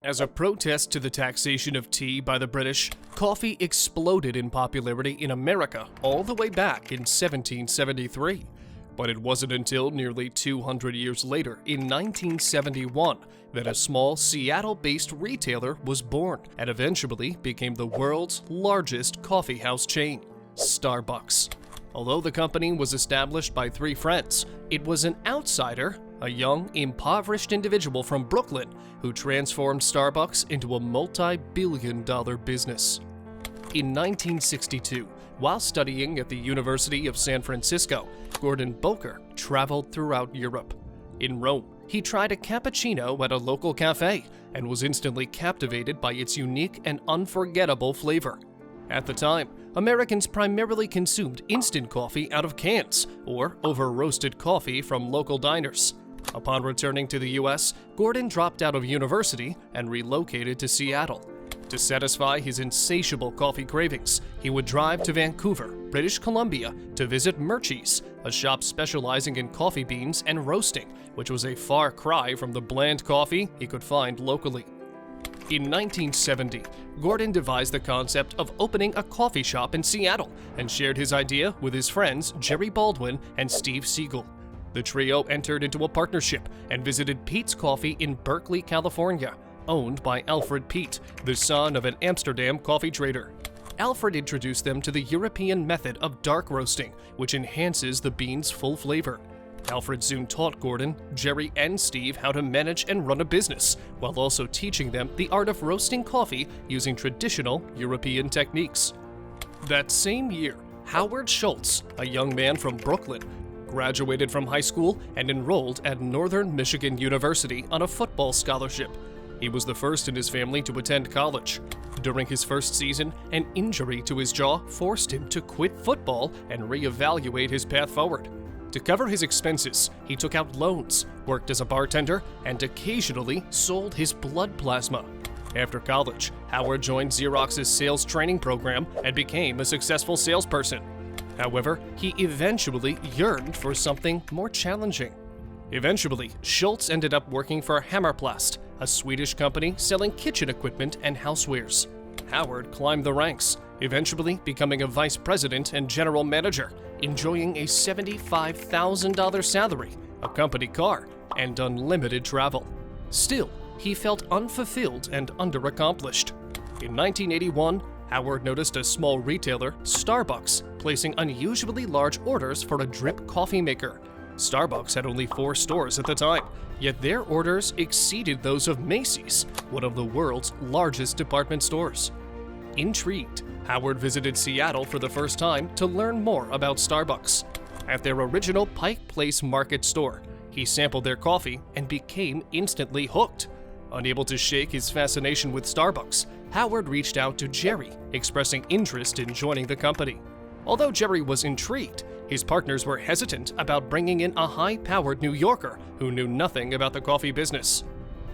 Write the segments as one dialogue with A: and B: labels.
A: As a protest to the taxation of tea by the British, coffee exploded in popularity in America all the way back in 1773. But it wasn't until nearly 200 years later, in 1971, that a small Seattle-based retailer was born and eventually became the world's largest coffeehouse chain, Starbucks. Although the company was established by three friends, it was an outsider, a young, impoverished individual from Brooklyn, who transformed Starbucks into a multi-billion-dollar business. In 1962, while studying at the University of San Francisco, Gordon BOWKER traveled throughout Europe. In Rome, he tried a cappuccino at a local cafe and was instantly captivated by its unique and unforgettable flavor. At the time, Americans primarily consumed instant coffee out of cans or over-roasted coffee from local diners. Upon returning to the US, Gordon dropped out of university and relocated to Seattle. To satisfy his insatiable coffee cravings, he would drive to Vancouver, British Columbia, to visit Murchie's, a shop specializing in coffee beans and roasting, which was a far cry from the bland coffee he could find locally. In 1970, Gordon devised the concept of opening a coffee shop in Seattle and shared his idea with his friends Jerry Baldwin and Steve Siegel. The trio entered into a partnership and visited Peet's Coffee in Berkeley, California, owned by Alfred Peet, the son of an Amsterdam coffee trader. Alfred introduced them to the European method of dark roasting, which enhances the beans' full flavor. Alfred soon taught Gordon, Jerry, and Steve how to manage and run a business, while also teaching them the art of roasting coffee using traditional European techniques. That same year, Howard Schultz, a young man from Brooklyn, graduated from high school and enrolled at Northern Michigan University on a football scholarship. He was the first in his family to attend college. During his first season, an injury to his jaw forced him to quit football and reevaluate his path forward. To cover his expenses, he took out loans, worked as a bartender, and occasionally sold his blood plasma. After college, Howard joined Xerox's sales training program and became a successful salesperson. However, he eventually yearned for something more challenging. Eventually, Schultz ended up working for Hammerplast, a Swedish company selling kitchen equipment and housewares. Howard climbed the ranks, eventually becoming a vice president and general manager, enjoying a $75,000 salary, a company car, and unlimited travel. Still, he felt unfulfilled and underaccomplished. In 1981, Howard noticed a small retailer, Starbucks, placing unusually large orders for a drip coffee maker. Starbucks had only 4 stores at the time, yet their orders exceeded those of Macy's, one of the world's largest department stores. Intrigued, Howard visited Seattle for the first time to learn more about Starbucks. At their original Pike Place Market store, he sampled their coffee and became instantly hooked. Unable to shake his fascination with Starbucks, Howard reached out to Jerry, expressing interest in joining the company. Although Jerry was intrigued, his partners were hesitant about bringing in a high-powered New Yorker who knew nothing about the coffee business.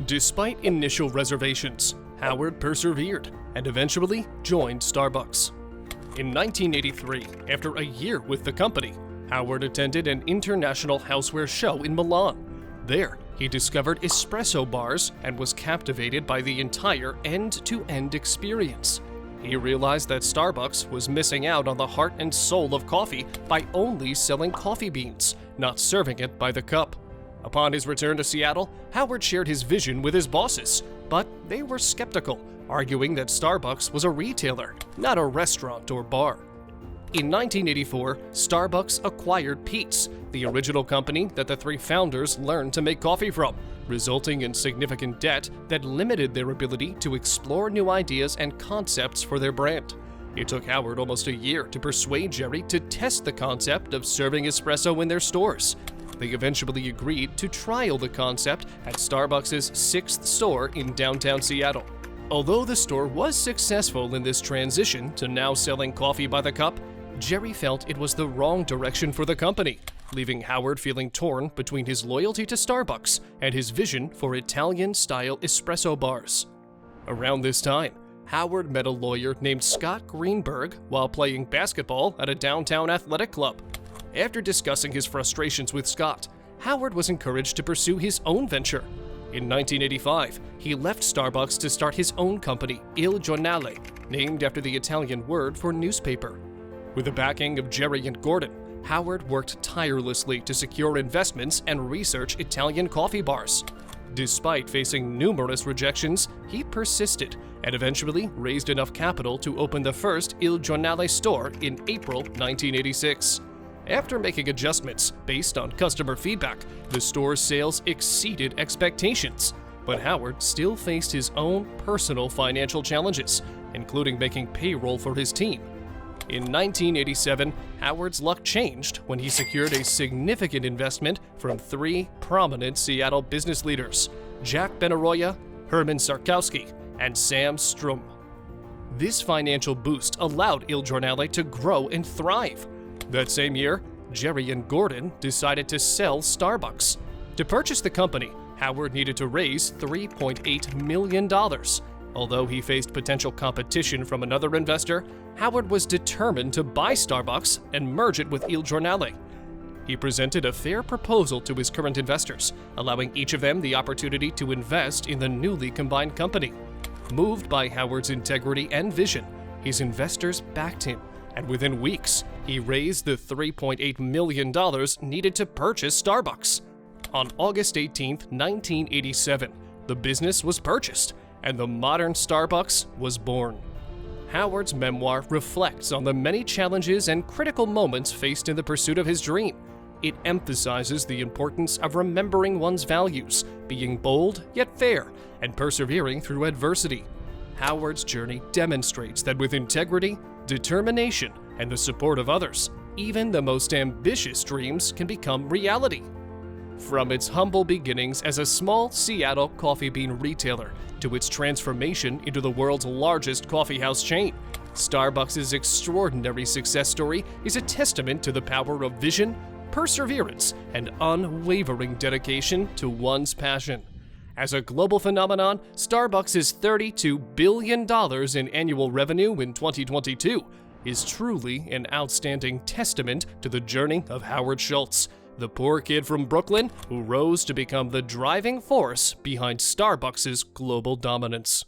A: Despite initial reservations, Howard persevered and eventually joined Starbucks. In 1983, after a year with the company, Howard attended an international houseware show in Milan. There, he discovered espresso bars and was captivated by the entire end-to-end experience. He realized that Starbucks was missing out on the heart and soul of coffee by only selling coffee beans, not serving it by the cup. Upon his return to Seattle, Howard shared his vision with his bosses, but they were skeptical, arguing that Starbucks was a retailer, not a restaurant or bar. In 1984, Starbucks acquired Peet's, the original company that the 3 founders learned to make coffee from, resulting in significant debt that limited their ability to explore new ideas and concepts for their brand. It took Howard almost a year to persuade Jerry to test the concept of serving espresso in their stores. They eventually agreed to trial the concept at Starbucks' 6th store in downtown Seattle. Although the store was successful in this transition to now selling coffee by the cup, Jerry felt it was the wrong direction for the company, leaving Howard feeling torn between his loyalty to Starbucks and his vision for Italian-style espresso bars. Around this time, Howard met a lawyer named Scott Greenberg while playing basketball at a downtown athletic club. After discussing his frustrations with Scott, Howard was encouraged to pursue his own venture. In 1985, he left Starbucks to start his own company, Il Giornale, named after the Italian word for newspaper. With the backing of Jerry and Gordon, Howard worked tirelessly to secure investments and research Italian coffee bars. Despite facing numerous rejections, he persisted and eventually raised enough capital to open the first Il Giornale store in April 1986. After making adjustments based on customer feedback, the store's sales exceeded expectations, but Howard still faced his own personal financial challenges, including making payroll for his team. In 1987, Howard's luck changed when he secured a significant investment from three prominent Seattle business leaders, Jack Benaroya, Herman Sarkowski, and Sam Strum. This financial boost allowed Il Giornale to grow and thrive. That same year, Jerry and Gordon decided to sell Starbucks. To purchase the company, Howard needed to raise $3.8 million. Although he faced potential competition from another investor, Howard was determined to buy Starbucks and merge it with Il Giornale. He presented a fair proposal to his current investors, allowing each of them the opportunity to invest in the newly combined company. Moved by Howard's integrity and vision, his investors backed him, and within weeks, he raised the $3.8 million needed to purchase Starbucks. On August 18, 1987, the business was purchased, and the modern Starbucks was born. Howard's memoir reflects on the many challenges and critical moments faced in the pursuit of his dream. It emphasizes the importance of remembering one's values, being bold yet fair, and persevering through adversity. Howard's journey demonstrates that with integrity, determination, and the support of others, even the most ambitious dreams can become reality. From its humble beginnings as a small Seattle coffee bean retailer to its transformation into the world's largest coffeehouse chain, Starbucks' extraordinary success story is a testament to the power of vision, perseverance, and unwavering dedication to one's passion. As a global phenomenon, Starbucks' $32 billion in annual revenue in 2022 is truly an outstanding testament to the journey of Howard Schultz, the poor kid from Brooklyn who rose to become the driving force behind Starbucks' global dominance.